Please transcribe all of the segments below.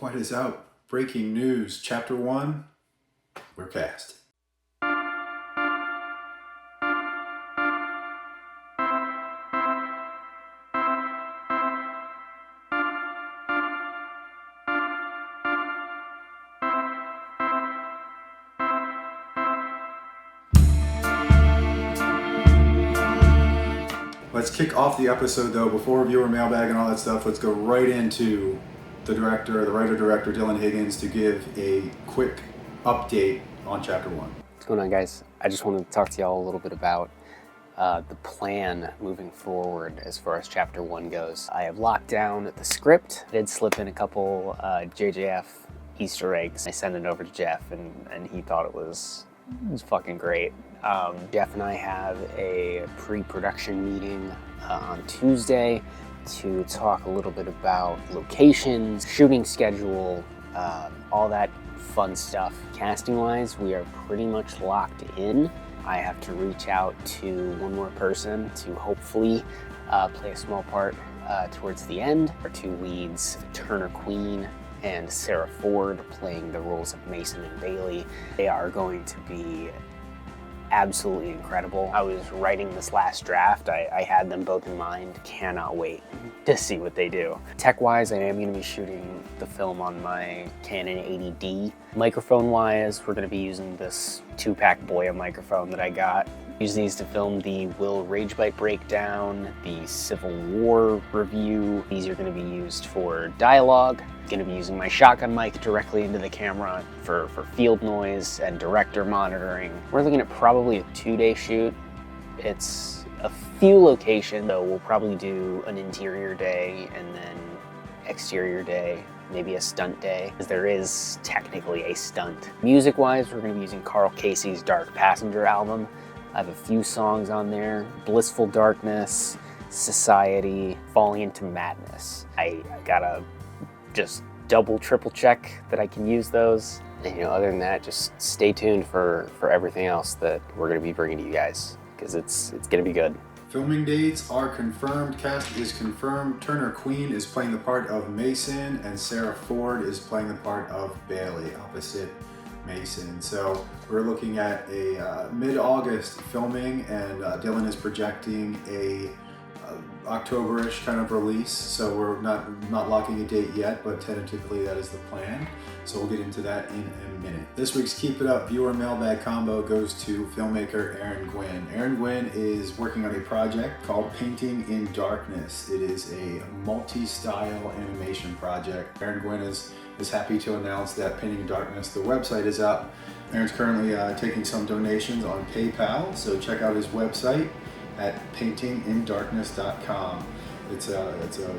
What is out? Breaking news. Chapter 1, we're cast. Let's kick off the episode though, before viewer mailbag and all that stuff. Let's go right into the writer-director Dillon Higgins to give a quick update on Chapter 1. What's going on, guys? I just wanted to talk to y'all a little bit about the plan moving forward as far as Chapter 1 goes. I have locked down the script. I did slip in a couple JJF Easter eggs. I sent it over to Jeff, and he thought it was fucking great. Jeff and I have a pre-production meeting on Tuesday to talk a little bit about locations, shooting schedule, all that fun stuff. Casting-wise, we are pretty much locked in. I have to reach out to one more person to hopefully play a small part towards the end. Our two leads, Turner Queen and Sarah Ford, playing the roles of Mason and Bailey. They are going to be absolutely incredible. I was writing this last draft. I had them both in mind. Cannot wait to see what they do. Tech-wise, I am going to be shooting the film on my Canon 80D. Microphone-wise, we're going to be using this 2-pack Boya microphone that I got. Use these to film the Will Ragebite breakdown, the Civil War review. These are going to be used for dialogue. Going to be using my shotgun mic directly into the camera for field noise and director monitoring. We're looking at probably a 2-day shoot. It's a few locations, so we'll probably do an interior day and then exterior day, maybe a stunt day, because there is technically a stunt. Music-wise, we're going to be using Carl Casey's Dark Passenger album. I have a few songs on there: Blissful Darkness, Society, Falling into Madness. I gotta just triple check that I can use those. And other than that, just stay tuned for everything else that we're gonna be bringing to you guys, because it's gonna be good. Filming dates are confirmed. Cast is confirmed. Turner Queen is playing the part of Mason, and Sarah Ford is playing the part of Bailey, opposite Mason. So we're looking at a mid-August filming, and Dillon is projecting a October-ish kind of release. So we're not locking a date yet, but tentatively that is the plan. So we'll get into that in a minute. This week's Keep It Up viewer mailbag combo goes to filmmaker Aaron Gwynn. Aaron Gwynn is working on a project called Painting in Darkness. It is a multi-style animation project. Aaron Gwynn is happy to announce that Painting in Darkness, the website, is up. Aaron's currently taking some donations on PayPal, so check out his website at paintingindarkness.com. It's a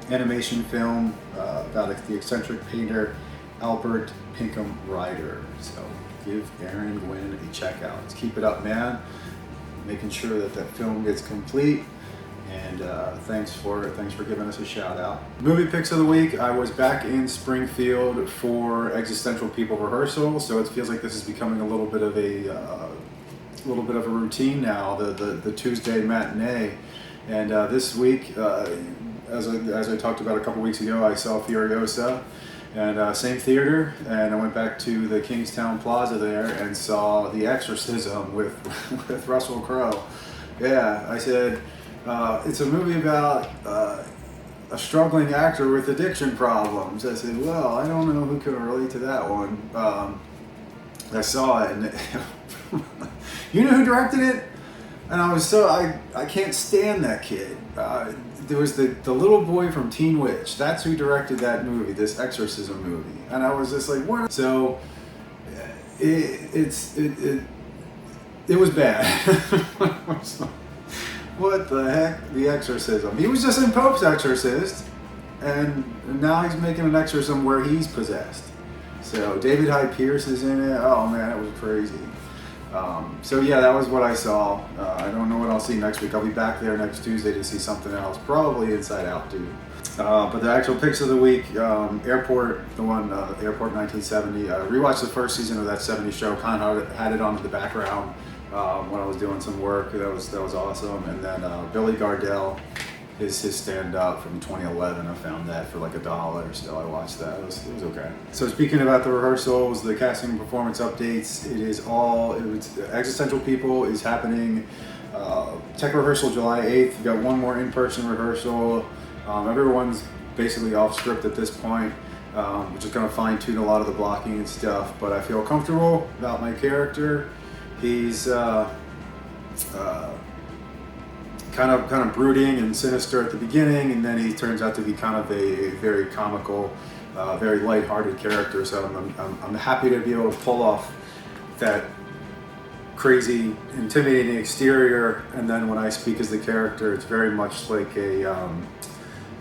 animation film about the eccentric painter Albert Pinkham Ryder. So give Aaron Gwynn a check out. Let's keep it up, man. Making sure that film gets complete. And thanks for giving us a shout out. Movie picks of the week. I was back in Springfield for Existential People rehearsal, so it feels like this is becoming a little bit of a routine now. The Tuesday matinee, and this week, as I talked about a couple weeks ago, I saw Furiosa, and same theater, and I went back to the Kingstown Plaza there and saw The Exorcism with Russell Crowe. Yeah, I said. It's a movie about a struggling actor with addiction problems. I said, well, I don't know who can relate to that one. I saw it, and you know who directed it? And I can't stand that kid. There was the little boy from Teen Witch. That's who directed that movie, this Exorcism movie. And I was just like, what? So it was bad. What the heck? The Exorcism. He was just in Pope's Exorcist, and now he's making an exorcism where he's possessed. So David Hyde Pierce is in it. Oh man, it was crazy. So yeah, that was what I saw. I don't know what I'll see next week. I'll be back there next Tuesday to see something else, probably Inside Out too. But the actual picks of the week, Airport, Airport 1970. Rewatched the first season of that 70s show. Kind of had it on in the background when I was doing some work. That was awesome. And then Billy Gardell his stand-up from 2011. I found that for like $1, so I watched that. It was okay. So speaking about the rehearsals, the casting and performance updates, Existential People is happening. Tech rehearsal July 8th. We've got one more in-person rehearsal. Everyone's basically off script at this point. We're just gonna fine-tune a lot of the blocking and stuff, but I feel comfortable about my character. He's kind of brooding and sinister at the beginning, and then he turns out to be kind of a very comical, very lighthearted character. So I'm happy to be able to pull off that crazy, intimidating exterior, and then when I speak as the character, it's very much like a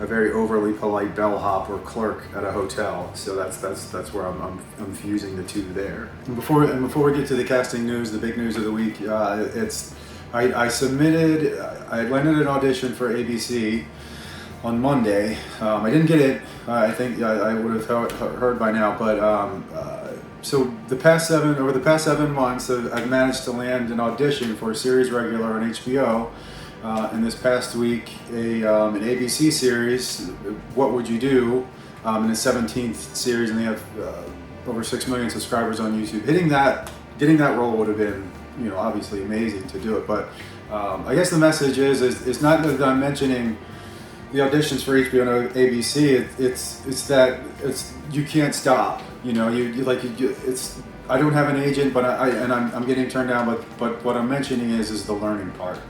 very overly polite bellhop or clerk at a hotel. So that's where I'm fusing the two there. And before we get to the casting news, the big news of the week, I landed an audition for ABC on Monday. I didn't get it. I think I would have heard by now, but so over the past 7 months, I've managed to land an audition for a series regular on HBO. And this past week, an ABC series, What Would You Do, in the 17th series, and they have over 6 million subscribers on YouTube. Getting that role would have been, obviously amazing to do it. But I guess the message is it's not that I'm mentioning the auditions for HBO and ABC. It's that you can't stop. I don't have an agent, but I'm getting turned down. But what I'm mentioning is the learning part.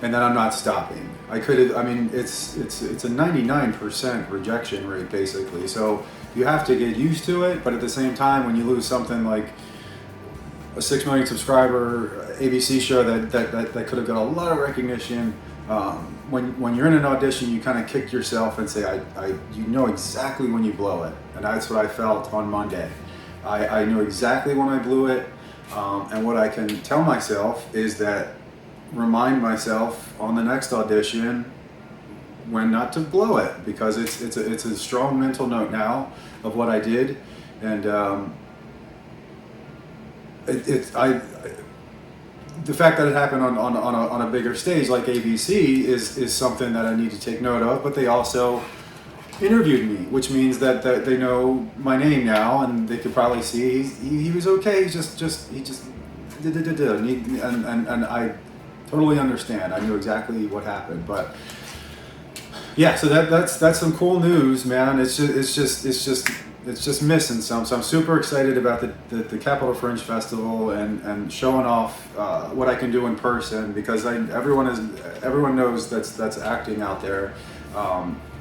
And then I'm not stopping. It's a 99% rejection rate basically. So you have to get used to it, but at the same time, when you lose something like a 6 million subscriber ABC show that could have got a lot of recognition, when you're in an audition, you kind of kick yourself and say, you know exactly when you blow it. And that's what I felt on Monday. I knew exactly when I blew it, and what I can tell myself is that remind myself on the next audition when not to blow it, because it's a strong mental note now of what I did, and the fact that it happened on a bigger stage like ABC is something that I need to take note of. But they also interviewed me, which means that they know my name now, and they could probably see he was okay. He just and I totally understand. I knew exactly what happened, but yeah. So that's some cool news, man. It's just missing some. So I'm super excited about the Capitol Fringe Festival and showing off what I can do in person, because everyone knows that's acting out there.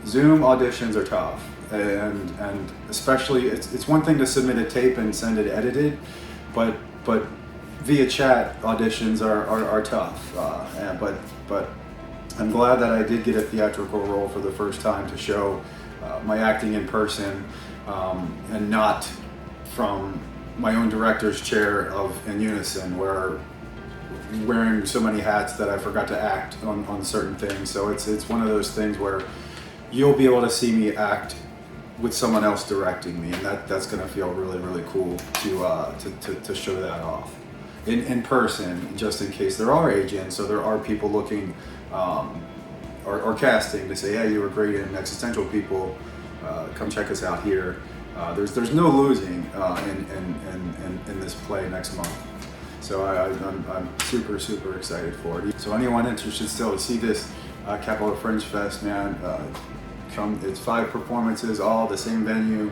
Zoom auditions are tough, and especially it's one thing to submit a tape and send it edited, but via chat auditions are tough, but I'm glad that I did get a theatrical role for the first time to show my acting in person, and not from my own director's chair in unison, where wearing so many hats that I forgot to act on certain things. So it's one of those things where you'll be able to see me act with someone else directing me, and that's going to feel really, really cool to show that off in person, just in case there are agents, so there are people looking or casting to say, hey, you were great in Existential People, come check us out here. There's no losing in this play next month, so I'm super, super excited for it. So anyone interested still to see this Capitol Fringe Fest, man, it's 5 performances, all the same venue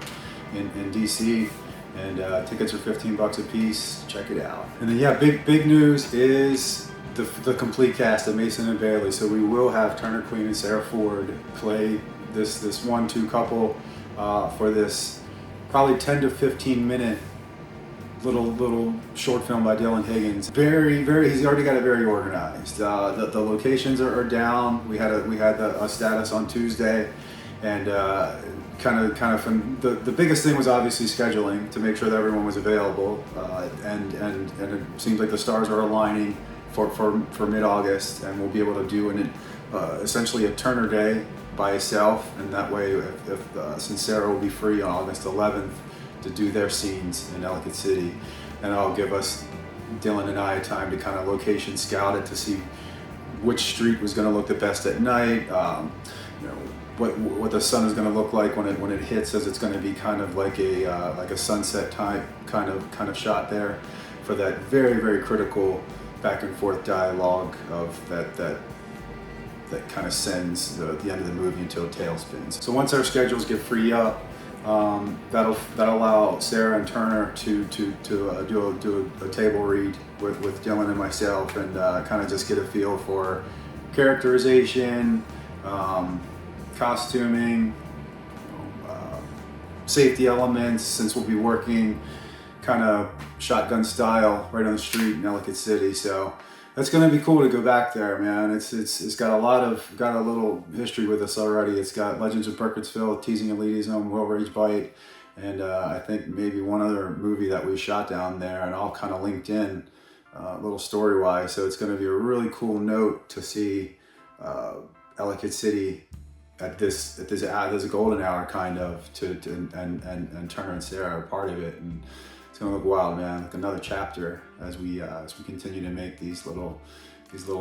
in DC, and tickets are $15 a piece. Check it out. And then big news is the complete cast of Mason and Bailey. So we will have Turner Queen and Sarah Ford play this 1-2 couple for this probably 10 to 15 minute little short film by Dillon Higgins. He's already got it very organized. The locations are down. We had a status on Tuesday, and kind of from the biggest thing was obviously scheduling to make sure that everyone was available, and it seems like the stars are aligning for mid-August, and we'll be able to do essentially a Turner Day by itself, and that way since Sarah will be free on August 11th to do their scenes in Ellicott City, and that'll give us, Dillon and I, time to kind of location scout it to see which street was going to look the best at night. what the sun is going to look like when it hits, as it's going to be kind of like a sunset type kind of shot there, for that very critical back and forth dialogue of that kind of sends the end of the movie into a tailspin. So once our schedules get free up, that'll allow Sarah and Turner to do a table read with Dillon and myself, and kind of just get a feel for characterization, costuming, safety elements, since we'll be working kind of shotgun style right on the street in Ellicott City. So that's going to be cool to go back there, man. It's got a little history with us already. It's got Legends of Burkittsville, Teasing Elitism, Will Rage Bite, and I think maybe one other movie that we shot down there, and all kind of linked in a little story wise. So it's going to be a really cool note to see Ellicott City at this golden hour, kind of, and Turner and Sarah are part of it, and it's gonna look wild, man. Like another chapter as we continue to make these little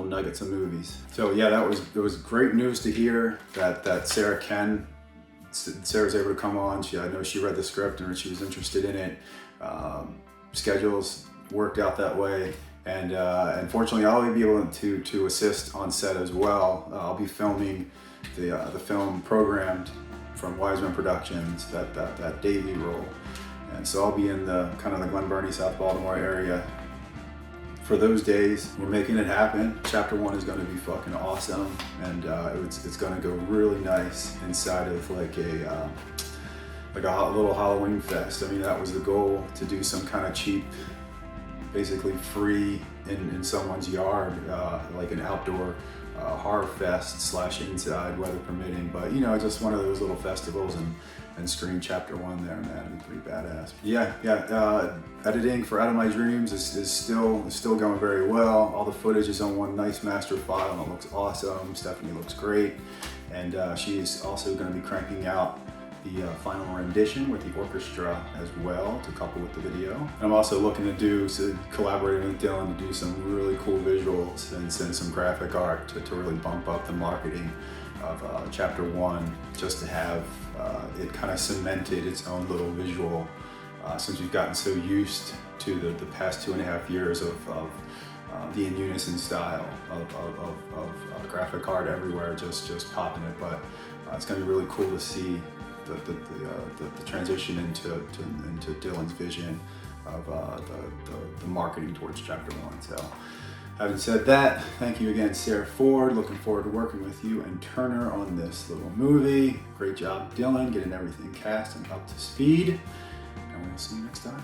nuggets of movies. So yeah, it was great news to hear that Sarah's able to come on. I know she read the script and she was interested in it. Schedules worked out that way, and unfortunately I'll be able to assist on set as well. I'll be filming the film Programmed from Wiseman Productions, that Davey role. And so I'll be in the kind of the Glen Burnie, South Baltimore area for those days. We're making it happen. Chapter 1 is going to be fucking awesome, and it's going to go really nice inside of like a little Halloween fest. I mean, that was the goal, to do some kind of cheap, basically free in someone's yard, like an outdoor horror fest / inside, weather permitting. But just one of those little festivals, and screen Chapter 1 there, man. It'd be pretty badass. Yeah. Editing for Out of My Dreams is still going very well. All the footage is on one nice master file, and it looks awesome. Stephanie looks great, and she's also going to be cranking out the final rendition with the orchestra as well, to couple with the video. And I'm also looking to collaborating with Dillon to do some really cool visuals and send some graphic art to really bump up the marketing of Chapter 1, just to have it kind of cemented its own little visual, since we've gotten so used to the past 2.5 years of the in unison style of graphic art everywhere, just popping it. But it's going to be really cool to see the transition into Dillon's vision of the marketing towards Chapter 1. So, having said that, thank you again, Sarah Ford. Looking forward to working with you and Turner on this little movie. Great job, Dillon, getting everything cast and up to speed. And we'll see you next time.